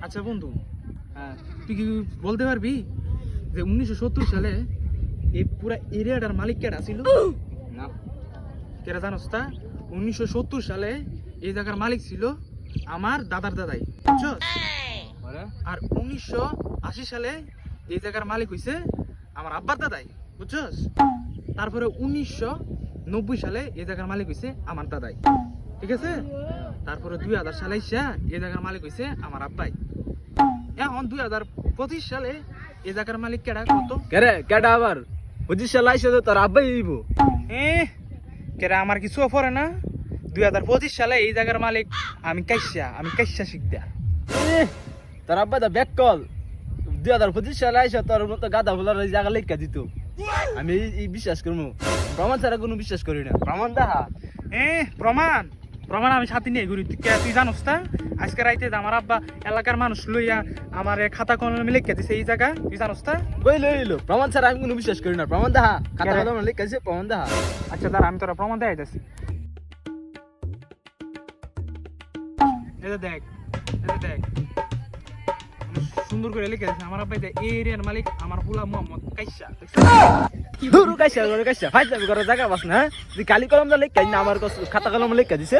আচ্ছা বন্ধু, তুই কি বলতে পারবি যে 1970 সালে এই পুরা এরিয়াটার মালিক কেডা ছিল? না। কেডা জানোস তা? 1970 সালে এই জায়গার মালিক ছিল আমার দাদার দাদাই, বুঝছস? আর 1980 সালে এই জায়গার মালিক হইছে আমার আব্বার দাদাই, বুঝছস? তারপরে 1990 সালে এই জায়গার মালিক হইছে আমার দাদাই, ঠিক আছে? তারপরে 2000 সালে এসে এই জায়গার মালিক হইছে আমার আব্বাই। এখন 2025 সালে এই জায়গার মালিক কেডা কত? কেডা আবার 25 সাল আইসে তো তোর আব্বাই হইব। কেডা আমার কিছু পরে না? 2025 সালে এই জায়গার মালিক আমি কাইসা শিখদা। তোর আব্বা তো ব্যাক কল 2025 সালে আইসে তোর মতো গাদা বলার জায়গা লেখা দিত। আমি এই বিশ্বাস করবো, প্রমাণ ছাড়া কোনো বিশ্বাস করি না। প্রমাণ দেখা। প্রমাণ প্রমাণ আমি সাথে নিয়ে ঘুরি। তুই জানোস তা আজকে রাইতে আমার আব্বা এলাকার মানুষ লইয়া আমার খাতা কলমে লিখে দিছে এই জায়গা, তুই জানোস তা? কই লইলো? প্রমাণ ছাড়া আমি কোনো বিশ্বাস করি না। প্রমাণ দেখা। খাতা কলমে লেখা দিছে, প্রমাণ দেখা। আচ্ছা দাঁড়া, আমি তোরা প্রমাণ দেখাইতেছি। এটা দেখ, এটা দেখ, সুন্দর করে লিখে দিছে আমার আব্বা। এই এরিয়ার মালিক আমার পুলা মোহাম্মদ কাইসা। দূর কাইসা ফাইজলামি করার জায়গা বাস না। তুই কালি কলম দা লেখা না, আমার খাতা কলমে লেখা দিছে।